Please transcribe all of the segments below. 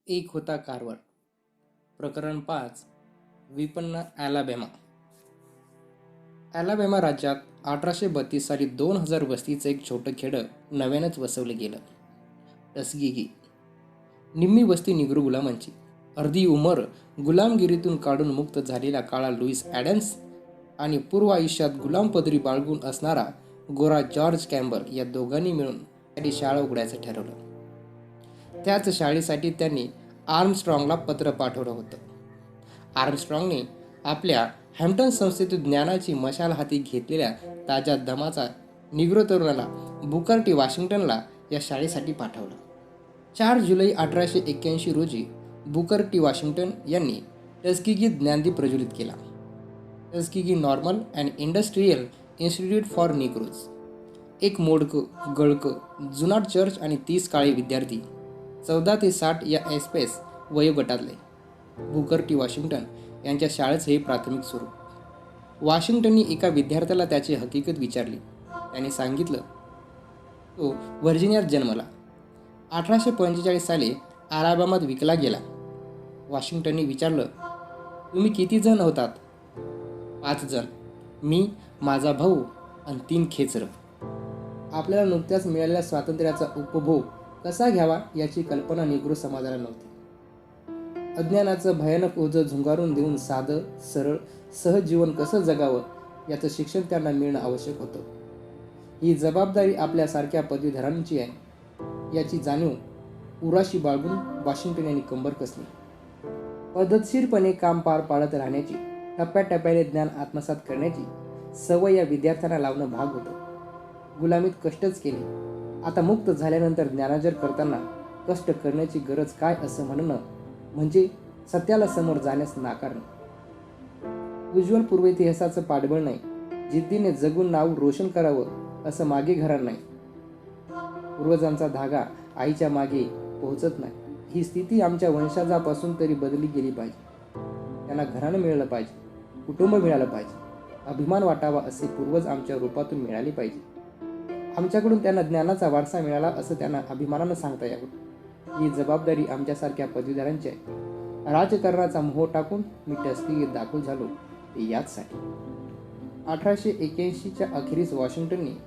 एक होता कारवर. प्रकरण 5. विपन्न ॲलाबॅमा. ॲलाबॅमा राज्यात 1832 साली 2000 वस्तीचं एक छोटं खेडं नव्यानंच वसवलं गेलं. टस्केगी. निम्मी वस्ती निग्रो गुलामांची. अर्धी उमर गुलामगिरीतून काढून मुक्त झालेला काळा लुईस ॲडम्स आणि पूर्व आयुष्यात गुलामपदरी बाळगून असणारा गोरा जॉर्ज कॅम्बल या दोघांनी मिळून त्यांनी शाळा उघडायचं ठरवलं. त्याच शाळेसाठी त्यांनी आर्मस्ट्रॉंगला पत्र पाठवलं होतं. आर्मस्ट्रॉंगने आपल्या हॅम्प्टन संस्थेतून ज्ञानाची मशाल हाती घेतलेल्या ताज्या दमाचा निग्रो तरुणाला बुकर टी वॉशिंग्टनला या शाळेसाठी पाठवलं. 4 जुलै 1881 रोजी बुकर टी वॉशिंग्टन यांनी टस्केगी ज्ञानदीप प्रज्वलित केला. Tuskegee normal and industrial institute for Negroes. एक मोडकं गळकं जुनाट चर्च आणि 30 काळे विद्यार्थी 14 ते 60 या एस्पेस वयोगटातले. बुकर टी वॉशिंग्टन यांच्या शाळेचं हे प्राथमिक स्वरूप. वॉशिंग्टननी एका विद्यार्थ्याला त्याची हकीकत विचारली. त्याने सांगितलं तो व्हर्जिनियात जन्मला. 1845 साली अलाबामात विकला गेला. वॉशिंग्टनने विचारलं, तुम्ही किती जण होतात? 5 जण. मी, माझा भाऊ आणि 3 खेचरं. आपल्याला नुकत्याच मिळालेल्या स्वातंत्र्याचा उपभोग कसा घ्यावा याची कल्पना निग्रो समाजाला नव्हती. अज्ञानाचं भयानक ओझं झुंगारून देऊन साधं सरळ सहज जीवन कसं जगावं याचं शिक्षण त्यांना मिळणं आवश्यक होतं. ही जबाबदारी आपल्यासारख्या पदवीधरांची आहे याची जाणीव उराशी बाळगून वॉशिंग्टन यांनी कंबर कसली. पद्धतशीरपणे काम पार पाडत राहण्याची, टप्प्याटप्प्याने ज्ञान आत्मसात करण्याची सवय या विद्यार्थ्यांना लावणं भाग होतं. गुलामीत कष्टच केले, आता मुक्त झाल्यानंतर ज्ञानार्जन करताना कष्ट करण्याची गरज काय असं म्हणणं म्हणजे सत्याला समोर जाण्यास नाकारणं. उज्ज्वल पूर्वेतिहासाचं पाठबळ नाही, जिद्दीने जगून नाव रोशन करावं असं मागे घराणं नाही. पूर्वजांचा धागा आईच्या मागे पोहोचत नाही. ही स्थिती आमच्या वंशजापासून तरी बदलली गेली पाहिजे. त्यांना घराणं मिळालं पाहिजे, कुटुंब मिळालं पाहिजे, अभिमान वाटावा असे पूर्वज आमच्या रूपातून मिळाले पाहिजे. आमच्याकडून त्यांना ज्ञानाचा वारसा मिळाला असं त्यांना अभिमानानं सांगता यावं. ही जबाबदारी आमच्यासारख्या पदवीधरांची आहे. राजकारणाचा मोह टाकून मी टस्केगीत दाखल झालो ते याचसाठी. 1881च्या अखेरीस वॉशिंग्टनने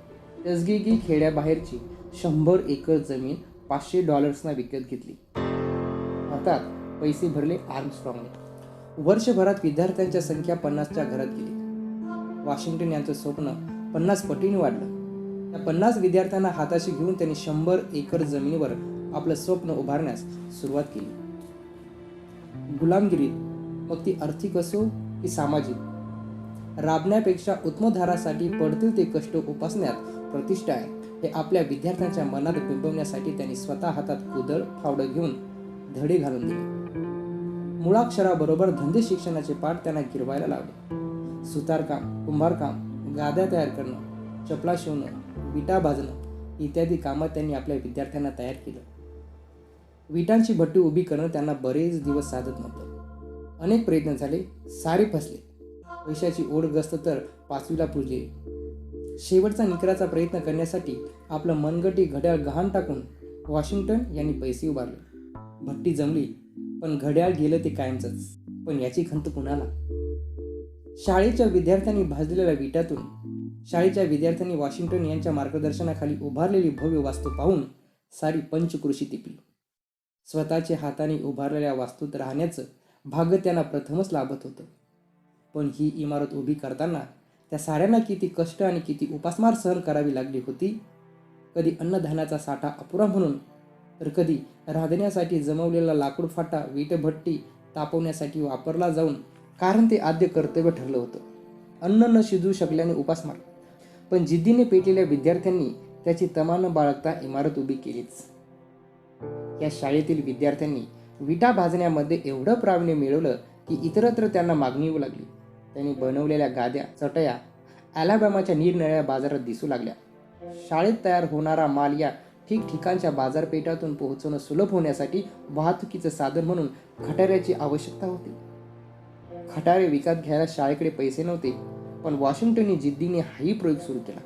टस्केगी खेड्याबाहेरची 100 एकर जमीन $500 विकत घेतली. अर्थात पैसे भरले आर्मस्ट्रॉंगने. वर्षभरात विद्यार्थ्यांच्या संख्या 50च्या घरात गेली. वॉशिंग्टन यांचं स्वप्न 50 पटीने वाढलं. त्या 50 विद्यार्थ्यांना हाताशी घेऊन त्यांनी 100 एकर जमिनीवर आपलं स्वप्न उभारण्यास सुरुवात केली. गुलामगिरीत, मग ती आर्थिक असो की सामाजिक, राबण्यापेक्षा उत्तमोद्धारासाठी पडतील ते कष्ट उपासण्यात प्रतिष्ठा आहे हे आपल्या विद्यार्थ्यांच्या मनात बिंबवण्यासाठी त्यांनी स्वतः हातात कुदळ फावडं घेऊन धडे घालून दिले. मुळाक्षराबरोबर धंदे शिक्षणाचे पाठ त्यांना गिरवायला लावले. सुतारकाम, कुंभारकाम, गाद्या तयार करणं, चपला शिवणं, विटा भाजणं इत्यादी कामात त्यांनी आपल्या विद्यार्थ्यांना तयार केलं. विटांची भट्टी उभी करणं त्यांना बरेच दिवस साधत नव्हतं. अनेक प्रयत्न झाले, सारे फसले. पैशाची ओढ गस्त तर 5वीला पुजली. शेवटचा निकराचा प्रयत्न करण्यासाठी आपलं मनगटी घड्याळ गहाण टाकून वॉशिंग्टन यांनी पैसे उभारले. भट्टी जमली, पण घड्याळ गेलं ते कायमचंच. पण याची खंत कुणाला? शाळेच्या विद्यार्थ्यांनी भाजलेल्या विटातून शाळेच्या विद्यार्थ्यांनी वॉशिंग्टन यांच्या मार्गदर्शनाखाली उभारलेली भव्य वास्तू पाहून सारी पंचक्रोशी टिपली. स्वतःच्या हाताने उभारलेल्या वास्तूत राहण्याचं भाग्य त्यांना प्रथमच लाभत होतं. पण ही इमारत उभी करताना त्या साऱ्यांना किती कष्ट आणि किती उपासमार सहन करावी लागली होती. कधी अन्नधान्याचा साठा अपुरा म्हणून, तर कधी रांधण्यासाठी जमवलेला लाकूड फाटा वीटभट्टी तापवण्यासाठी वापरला जाऊन, कारण ते आद्य कर्तव्य ठरलं होतं. अन्न न शिजू शकल्याने उपासमार, पण जिद्दीने पेटलेल्या विद्यार्थ्यांनी त्याची तमा न बाळगता इमारत उभी केलीच. या शाळेतील विद्यार्थ्यांनी विटा भाजण्यामध्ये एवढं प्रावीण्य मिळवलं की इतरत्र त्यांना मागणी येऊ लागली. त्यांनी बनवलेल्या गाद्या, चटया अलाबामाच्या निरनिराळ्या बाजारात दिसू लागल्या. शाळेत तयार होणारा माल या ठिकठिकाणच्या बाजारपेठातून पोहोचवणं सुलभ होण्यासाठी वाहतुकीचं साधन म्हणून खटाऱ्याची आवश्यकता होती. खटारे विकत घ्यायला शाळेकडे पैसे नव्हते, पण वॉशिंग्टनने जिद्दीने हाही प्रयोग सुरू केला.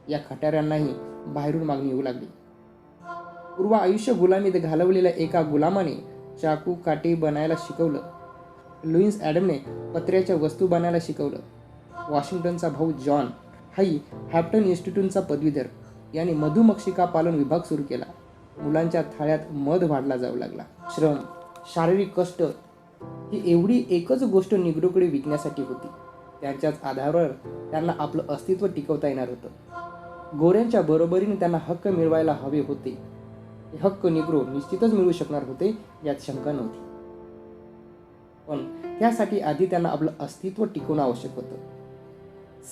या खटाऱ्यांनाही बाहेरून मागणी येऊ लागली. पूर्व आयुष्य गुलामीत घालवलेल्या एका गुलामाने चाकू काठी बनायला शिकवलं. लुईस ॲडमने पत्र्याच्या वस्तू बनायला शिकवलं. वॉशिंग्टनचा भाऊ जॉन हाही हॅम्प्टन इन्स्टिट्यूटचा पदवीधर याने मधुमक्षिका पालन विभाग सुरू केला. मुलांच्या थाळ्यात मध वाढला जाऊ लागला. श्रम, शारीरिक कष्ट ही एवढी एकच गोष्ट निग्रोकडे विकण्यासाठी होती. त्यांच्याच आधारावर त्यांना आपलं अस्तित्व टिकवता येणार होतं. गोऱ्यांच्या बरोबरीने त्यांना हक्क मिळवायला हवे होते. हे हक्क निग्रो निश्चितच मिळू शकणार होते यात शंका नव्हती. पण त्यासाठी आधी त्यांना आपलं अस्तित्व टिकवणं आवश्यक होतं.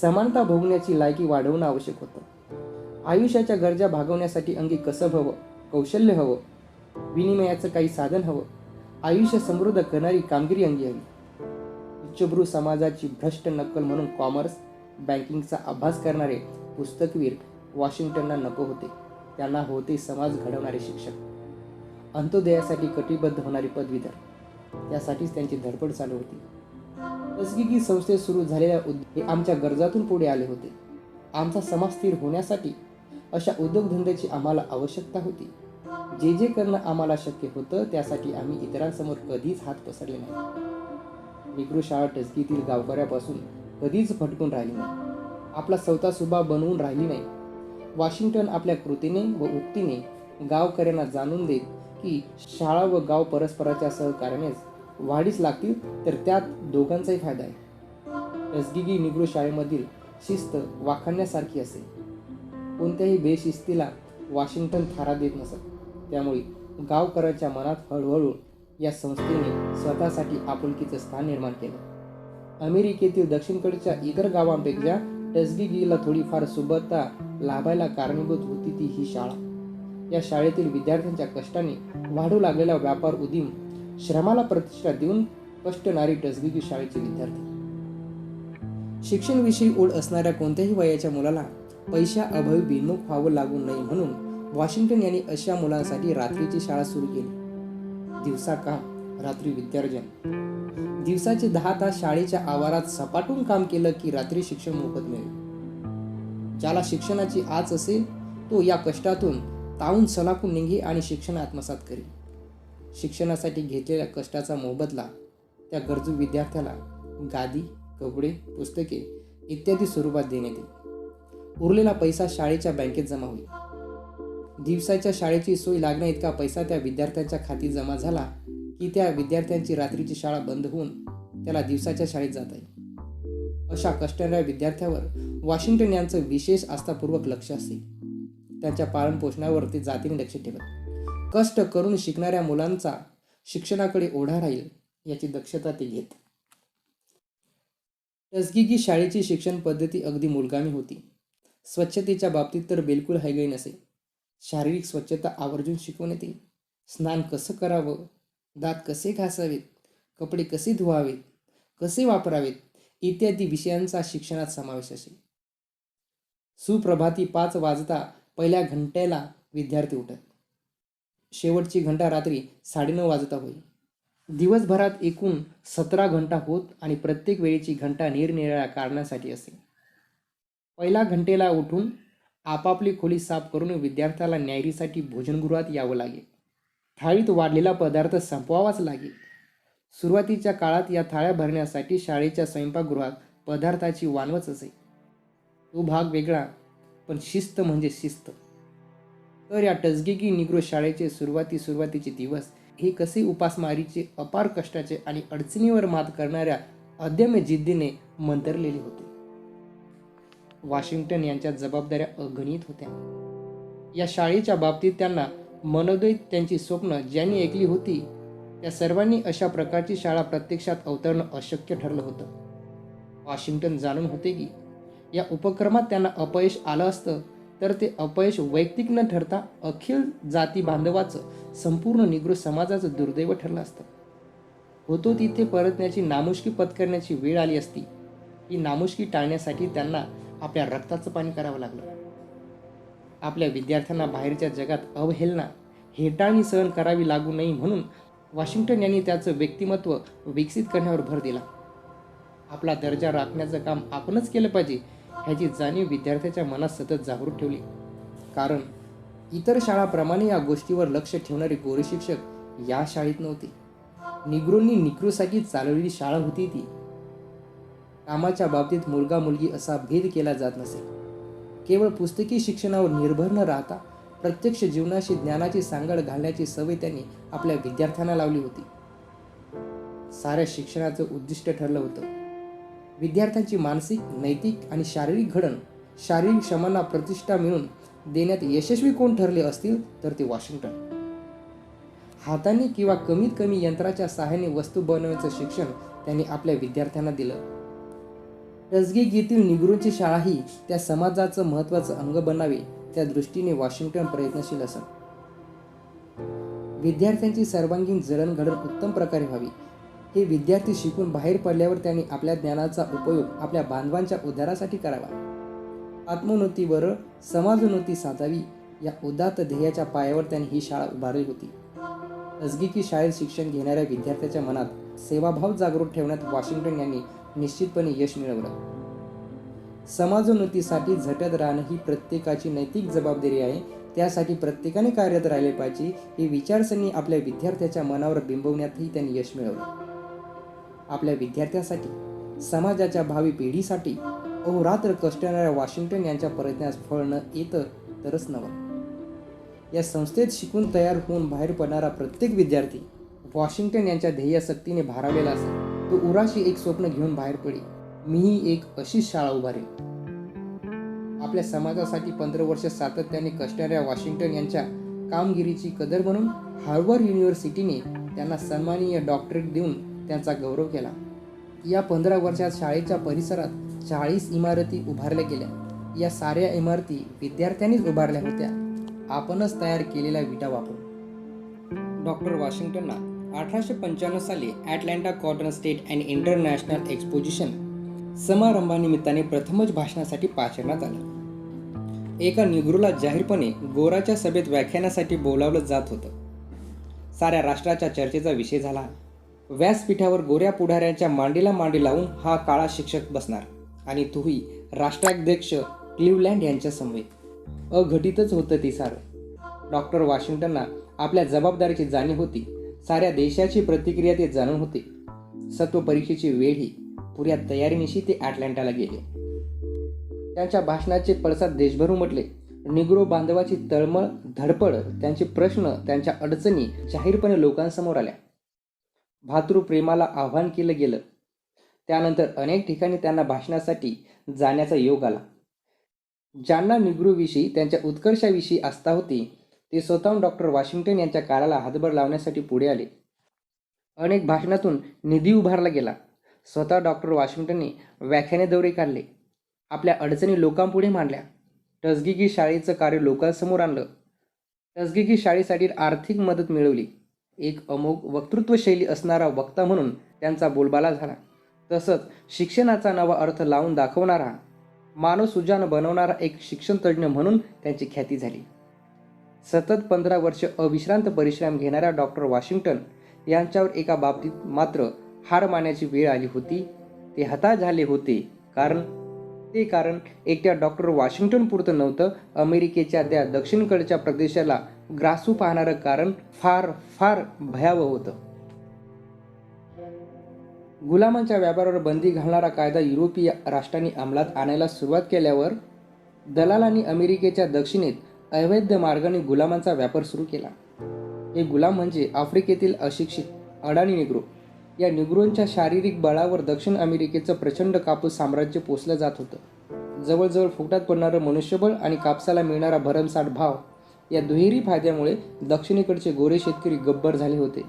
समानता भोगण्याची लायकी वाढवणं आवश्यक होतं. आयुष्याच्या गरजा भागवण्यासाठी अंगी कसब हवं, कौशल्य हवं, विनिमयाचं काही साधन हवं, आयुष्य समृद्ध करणारी कामगिरी अंगी हवी. उच्चभ्रू समाजाची भ्रष्ट नक्कल म्हणून कॉमर्स, बँकिंगचा अभ्यास करणारे पुस्तकवीर वॉशिंग्टनला नको होते. त्यांना होते समाज घडवणारे शिक्षक, अंत्योदयासाठी कटिबद्ध होणारे पदवीधर. त्यासाठीच त्यांची धडपड चालू होती. टस्किगी संस्थेत सुरू झालेल्या हे आमच्या गरजातून पुढे आले होते. आमचा समाज स्थिर होण्यासाठी अशा उद्योगधंद्याची आम्हाला आवश्यकता होती. जे जे करणं आम्हाला शक्य होतं त्यासाठी आम्ही इतरांसमोर कधीच हात पसरले नाही. निग्रो शाळा टस्कीतील गावकऱ्यापासून कधीच फटकून राहिली नाही. आपला स्वतः सुभा बनवून राहिली नाही. वॉशिंग्टन आपल्या कृतीने व उक्तीने गावकऱ्यांना जाणून देत की शाळा व गाव परस्पराच्या सहकार्यानेच वाढीस लागतील तर त्यात दोघांचाही फायदा आहे. टस्किगी निग्रो शाळेमधील शिस्त वाखाणण्यासारखी असेल. कोणत्याही बेशिस्तीला वॉशिंग्टन थारा देत नसत. त्यामुळे गावकऱ्याच्या मनात हळूहळू या संस्थेने स्वतःसाठी आपुलकीचं स्थान निर्माण केलं. अमेरिकेतील दक्षिणकडच्या इतर गावांपेक्षा टस्किगीला थोडीफार सुबत्ता लाभायला कारणीभूत होती ती ही शाळा. या शाळेतील विद्यार्थ्यांच्या कष्टाने वाढू लागलेला व्यापार उदीम, श्रमाला प्रतिष्ठा देऊन कष्टणारी टस्किगी शाळेचे विद्यार्थी. शिक्षणविषयी ओढ असणाऱ्या कोणत्याही वयाच्या मुलाला पैशाअभावी बिनमुख व्हावं लागू नये म्हणून वॉशिंग्टन यांनी अशा मुलांसाठी रात्रीची शाळा सुरू केली. दिवसा काम, रात्री विद्यार्जन. दिवसाचे 10 तास शाळेच्या आवारात सपाटून काम केलं की रात्री शिक्षण मोफत मिळेल. ज्याला शिक्षणाची आच असेल तो या कष्टातून तावून सलाखून निघे आणि शिक्षण आत्मसात करेल. शिक्षणासाठी घेतलेल्या कष्टाचा मोबदला त्या गरजू विद्यार्थ्याला गादी, कपडे, पुस्तके इत्यादी स्वरूपात देण्यात येईल. उरलेला पैसा शाळेच्या बँकेत जमा होईल. दिवसाच्या शाळेची सोय लागण्या इतका पैसा त्या विद्यार्थ्यांच्या खाती जमा झाला की त्या विद्यार्थ्यांची रात्रीची शाळा बंद होऊन त्याला दिवसाच्या शाळेत जाता येईल. अशा कष्टणाऱ्या विद्यार्थ्यावर वॉशिंग्टन यांचं विशेष आस्थापूर्वक लक्ष असे. त्यांच्या पालनपोषणावर ते जातीने लक्ष ठेवत. कष्ट करून शिकणाऱ्या मुलांचा शिक्षणाकडे ओढा राहील याची दक्षता ते घेत. टस्किगी शाळेची शिक्षण पद्धती अगदी मूलगामी होती. स्वच्छतेच्या बाबतीत तर बिलकुल हयगय नसे. शारीरिक स्वच्छता आवर्जून शिकवण्यात येईल. स्नान कसं करावं, दात कसे घासावेत, कपडे कसे धुवावेत, कसे वापरावेत इत्यादी विषयांचा शिक्षणात समावेश असे. सुप्रभाती 5 वाजता पहिल्या घंट्याला विद्यार्थी उठत. शेवटची घंटा रात्री 9:30 वाजता होई. दिवसभरात एकूण 17 घंटा होत आणि प्रत्येक वेळेची घंटा निरनिराळ्या कारणासाठी असे. पहिल्या घंटेला उठून आपापली खोली साफ करून विद्यार्थ्याला न्यायरीसाठी भोजनगृहात यावं लागेल. थाळीत वाढलेला पदार्थ संपवावाच लागेल. सुरुवातीच्या काळात या थाळ्या भरण्यासाठी शाळेच्या स्वयंपाकगृहात पदार्थाची वानवच असे. तो भाग वेगळा, पण शिस्त म्हणजे शिस्त. तर या टस्किगी निग्रो शाळेचे सुरुवातीचे दिवस हे कसे उपासमारीचे, अपार कष्टाचे आणि अडचणीवर मात करणाऱ्या अदम्य जिद्दीने मंतरलेले होते. वॉशिंग्टन यांच्या जबाबदाऱ्या अगणित होत्या. या शाळेच्या बाबतीत त्यांना मनोदय त्यांची स्वप्न ज्यांनी ऐकली होती त्या सर्वांनी अशा प्रकारची शाळा प्रत्यक्षात अवतरणं अशक्य ठरलं होतं. वॉशिंग्टन जाणून होते की या उपक्रमात त्यांना अपयश आलं असतं तर ते अपयश वैयक्तिक न ठरता अखिल जाती बांधवाचं, संपूर्ण निग्रो समाजाचं दुर्दैव ठरलं असतं. होतो तिथे परतण्याची नामुष्की पत्करण्याची वेळ आली असती. ही नामुष्की टाळण्यासाठी त्यांना आपल्या रक्ताचं पाणी करावं लागलं. आपल्या विद्यार्थ्यांना बाहेरच्या जगात अवहेलना, हेटाळणी सहन करावी लागू नये म्हणून वॉशिंग्टन यांनी त्याचं व्यक्तिमत्व विकसित करण्यावर भर दिला. आपला दर्जा राखण्याचं काम आपणच केलं पाहिजे ह्याची जाणीव विद्यार्थ्याच्या मनात सतत जागृत ठेवली. कारण इतर शाळांप्रमाणे या गोष्टीवर लक्ष ठेवणारे गोरे शिक्षक या शाळेत नव्हते. निग्रोंनी निग्रोसाठी चालवलेली शाळा होती ती. कामाच्या बाबतीत मुलगा मुलगी असा भेद केला जात नसे. केवळ पुस्तकी शिक्षणावर निर्भर न राहता प्रत्यक्ष जीवनाशी ज्ञानाची सांगड घालण्याची सवय त्यांनी आपल्या विद्यार्थ्यांना लावली होती. साऱ्या शिक्षणाचं उद्दिष्ट ठरलं होतं विद्यार्थ्यांची मानसिक, नैतिक आणि शारीरिक घडण. शारीरिक श्रमांना प्रतिष्ठा मिळवून देण्यात यशस्वी कोण ठरले असतील तर ते वॉशिंग्टन. हाताने किंवा कमीत कमी यंत्राच्या सहाय्याने वस्तू बनवण्याचं शिक्षण त्यांनी आपल्या विद्यार्थ्यांना दिलं. टस्केगीतील निग्रोंची शाळाही त्या समाजाचं महत्त्वाचं अंग बनावे त्या दृष्टीने वॉशिंग्टन प्रयत्नशील असत. विद्यार्थ्यांची सर्वांगीण जडणघडण उत्तम प्रकारे व्हावी हे विद्यार्थी शिकून बाहेर पडल्यावर त्यांनी आपल्या ज्ञानाचा उपयोग आपल्या बांधवांच्या उद्धारासाठी करावा. आत्मोन्नतीवर समाजोन्नती साधावी या उदात्त ध्येयाच्या पायावर त्यांनी ही शाळा उभारली होती. टस्केगी शाळेत शिक्षण घेणाऱ्या विद्यार्थ्याच्या मनात सेवाभाव जागृत ठेवण्यात वॉशिंग्टन यांनी निश्चितपणे यश मिळवलं. समाजोन्नतीसाठी झटत राहणं ही प्रत्येकाची नैतिक जबाबदारी आहे. त्यासाठी प्रत्येकाने कार्यरत राहिले पाहिजे ही विचारसरणी आपल्या विद्यार्थ्याच्या मनावर बिंबवण्यातही त्यांनी यश मिळवलं. आपल्या विद्यार्थ्यासाठी, समाजाच्या भावी पिढीसाठी अहोरात्र कष्ट करणाऱ्या वॉशिंग्टन यांच्या प्रयत्नास फळ न येतं तरच नवं. या संस्थेत शिकून तयार होऊन बाहेर पडणारा प्रत्येक विद्यार्थी वॉशिंग्टन यांच्या ध्येयासक्तीने भारावलेला असेल. तो उराशी एक स्वप्न घेऊन बाहेर पडेल, मीही एक अशीच शाळा उभारेल. आपल्या समाजासाठी 15 वर्ष सातत्याने कष्टणाऱ्या वॉशिंग्टन यांच्या कामगिरीची कदर म्हणून हार्वर्ड युनिव्हर्सिटीने त्यांना सन्माननीय डॉक्टरेट देऊन त्यांचा गौरव केला. या 15 वर्षात शाळेच्या परिसरात 40 इमारती उभारल्या गेल्या. या साऱ्या इमारती विद्यार्थ्यांनीच उभारल्या होत्या, आपणच तयार केलेल्या विटा वापरून. डॉक्टर वॉशिंग्टनना 1895 साली Atlanta cotton state and international exposition समारंभानिमित्ताने प्रथमच भाषणासाठी पाचारण्यात आलं. एका निग्रोला जाहीरपणे गोराच्या सभेत व्याख्यानासाठी बोलावलं जात होतं. साऱ्या राष्ट्राच्या चर्चेचा विषय झाला. व्यासपीठावर गोऱ्या पुढाऱ्यांच्या मांडीला मांडी लावून हा काळा शिक्षक बसणार आणि तोही राष्ट्राध्यक्ष क्लिव्हलँड यांच्या समवेत. अघटितच होतं ते सारं. डॉक्टर वॉशिंग्टनना आपल्या जबाबदारीची जाणीव होती. साऱ्या देशाची प्रतिक्रिया ते जाणून होते. सत्व परीक्षेची वेळही पुऱ्या तयारीनिशी ते ॲटलांटाला गेले. त्यांच्या भाषणाचे पडसाद देशभर उमटले. निग्रो बांधवाची तळमळ, धडपड, त्यांचे प्रश्न, त्यांच्या अडचणी जाहीरपणे लोकांसमोर आल्या. भातृप्रेमाला आव्हान केलं गेलं. त्यानंतर अनेक ठिकाणी त्यांना भाषणासाठी जाण्याचा योग आला. ज्यांना निग्रोविषयी, त्यांच्या उत्कर्षाविषयी आस्था होती ते स्वतःहून डॉक्टर वॉशिंग्टन यांच्या काळाला हातभार लावण्यासाठी पुढे आले. अनेक भाषणातून निधी उभारला गेला. स्वतः डॉक्टर वॉशिंग्टनने व्याख्याने दौरे काढले, आपल्या अडचणी लोकांपुढे मांडल्या. टस्केगी शाळेचं कार्य लोकांसमोर आणलं. टस्केगी शाळेसाठी आर्थिक मदत मिळवली. एक अमोघ वक्तृत्व शैली असणारा वक्ता म्हणून त्यांचा बोलबाला झाला. तसंच शिक्षणाचा नवा अर्थ लावून दाखवणारा, मानवसुजान बनवणारा एक शिक्षण तज्ज्ञ म्हणून त्यांची ख्याती झाली. सतत 15 वर्ष अविश्रांत परिश्रम घेणाऱ्या डॉक्टर वॉशिंग्टन यांच्यावर एका बाबतीत मात्र हार मानण्याची वेळ आली होती. ते हताश झाले होते. कारण एकट्या डॉक्टर वॉशिंग्टन पुरतं नव्हतं, अमेरिकेच्या त्या दक्षिणकडच्या प्रदेशाला ग्रासू पाहणारं कारण फार फार भयावह होतं. गुलामांच्या व्यापारावर बंदी घालणारा कायदा युरोपीय राष्ट्रांनी अंमलात आणायला सुरुवात केल्यावर दलालांनी अमेरिकेच्या दक्षिणेत अवैध मार्गाने गुलामांचा व्यापार सुरू केला. हे गुलाम म्हणजे आफ्रिकेतील अशिक्षित अडाणी निग्रो. या निग्रोंच्या शारीरिक बळावर दक्षिण अमेरिकेचं प्रचंड कापूस साम्राज्य पोसलं जात होतं. जवळजवळ फुकटात पडणारं मनुष्यबळ आणि कापसाला मिळणारा भरमसाठ भाव या दुहेरी फायद्यामुळे दक्षिणेकडचे गोरे शेतकरी गब्बर झाले होते.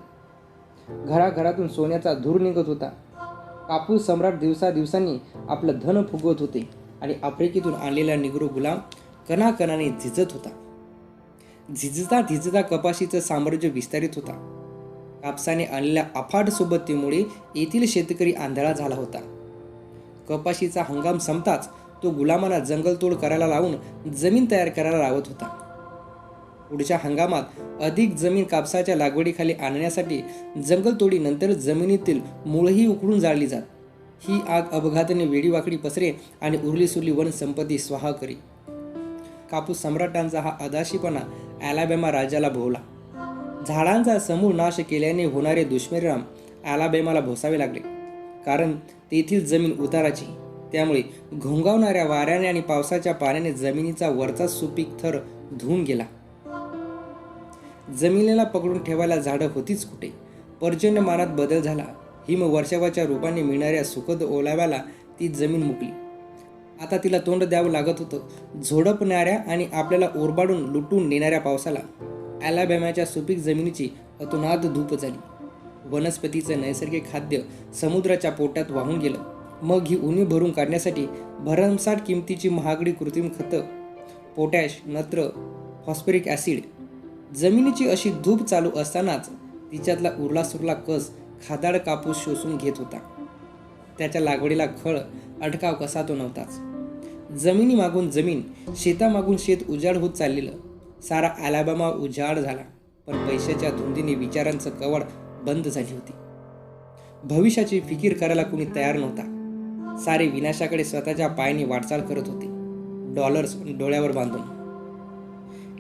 घराघरातून सोन्याचा धूर निघत होता. कापूस सम्राट दिवसांनी आपलं धन फुगवत होते आणि आफ्रिकेतून आणलेला निग्रो गुलाम कणाकणाने झिजत होता. झिजता कपाशीचं साम्राज्य विस्तारित होता. कापसाने आणलेल्या अफाट सोबतीमुळे येथील शेतकरी आंधळा झाला होता. कपाशीचा हंगाम संपताच तो गुलामांना जंगलतोड करायला लावून जमीन तयार करायला लावत होता. पुढच्या हंगामात अधिक जमीन कापसाच्या लागवडीखाली आणण्यासाठी जंगलतोडीनंतर जमिनीतील मुळही उकडून जाळली जात. ही आग अपघाताने वेडीवाकडी पसरे आणि उरली सुरली वन संपत्ती स्वाहा करी. कापूस सम्राटांचा हा अदाशीपणा ॲलाबॅमा राज्याला भोवला. झाडांचा समूळ नाश केल्याने होणारे दुष्परिणाम अलाबामाला भोसावे लागले, कारण तेथील जमीन उताराची. त्यामुळे घोंगावणाऱ्या वाऱ्याने आणि पावसाच्या पाण्याने जमिनीचा वरचा सुपीक थर धुवून गेला. जमिनीला पकडून ठेवायला झाडं होतीच कुठे. पर्जन्यमानात बदल झाला. हिमवर्षावाच्या रूपाने मिळणाऱ्या सुखद ओलाव्याला ती जमीन मुकली. आता तिला तोंड द्यावं लागत होतं झोडपणाऱ्या आणि आपल्याला ओरबाडून लुटून नेणाऱ्या पावसाला. अलाबामाच्या सुपीक जमिनीची अतोनात धूप झाली. वनस्पतीचं नैसर्गिक खाद्य समुद्राच्या पोटात वाहून गेलं. मग ही उणीव भरून काढण्यासाठी भरमसाठ किमतीची महागडी कृत्रिम खतं, पोटॅश, नत्र, फॉस्फरिक ॲसिड. जमिनीची अशी धूप चालू असतानाच तिच्यातला उरलासुरला कस खादाड कापूस शोषून घेत होता. त्याच्या लागवडीला खळ, अडकाव कसा तो नव्हताच. जमिनीमागून जमीन, शेतामागून शेत उजाड होत चाललेलं. सारा अलाबामा उजाड झाला, पण पैशाच्या धुंदीने विचारांचं कवड बंद झाली होती. भविष्याची फिकीर करायला कुणी तयार नव्हता. सारे विनाशाकडे स्वतःच्या पायाने वाटचाल करत होते, डॉलर्स डोळ्यावर बांधून.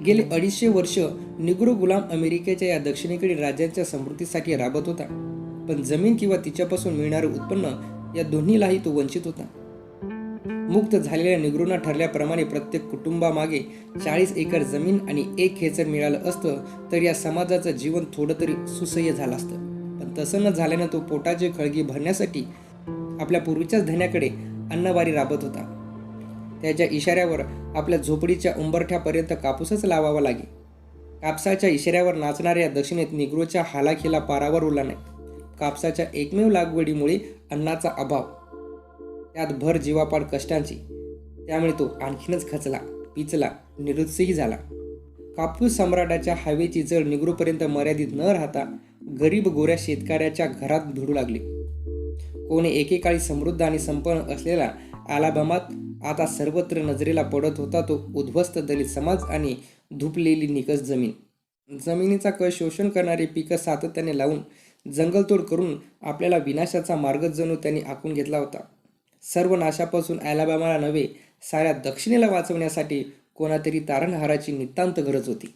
गेले 250 वर्ष निग्रो गुलाम अमेरिकेच्या या दक्षिणेकडील राज्यांच्या समृद्धीसाठी राबत होता, पण जमीन किंवा तिच्यापासून मिळणारे उत्पन्न या दोन्हीलाही तो वंचित होता. मुक्त झालेल्या निग्रोना ठरल्याप्रमाणे प्रत्येक कुटुंबामागे 40 एकर जमीन आणि 1 खेचर मिळालं असतं तर या समाजाचं जीवन थोडं तरी सुसह्य झालं असतं. पण तसं न झाल्यानं तो पोटाची खळगी भरण्यासाठी आपल्या पूर्वीच्याच धन्याकडे अन्नवारी राबत होता. त्याच्या इशाऱ्यावर आपल्या झोपडीच्या उंबरठ्यापर्यंत कापूसच लावावा लागे. कापसाच्या इशाऱ्यावर नाचणाऱ्या दक्षिणेत निग्रोच्या हालाखीला पारावर उरला नाही. कापसाच्या एकमेव लागवडीमुळे अन्नाचा अभाव, त्यात भर जीवापाड कष्टांची. त्यामुळे तो आणखीनच खचला, पिचला, निरुत्साही झाला. कापूस सम्राटाच्या हवेची जळ निग्रोपर्यंत मर्यादित न राहता गरीब गोऱ्या शेतकऱ्याच्या घरात भिडू लागली. कोणी एकेकाळी समृद्ध आणि संपन्न असलेला अलाबामात आता सर्वत्र नजरेला पडत होता तो उद्ध्वस्त दलित समाज आणि धुपलेली निकस जमीन. जमिनीचा कस शोषण करणारी पिकं सातत्याने लावून जंगलतोड करून आपल्याला विनाशाचा मार्ग जणू त्यांनी आखून घेतला होता. सर्व नाशापासून अलाबामाला नव्हे, साऱ्या दक्षिणेला वाचवण्यासाठी कोणातरी तारणहाराची नितांत गरज होती.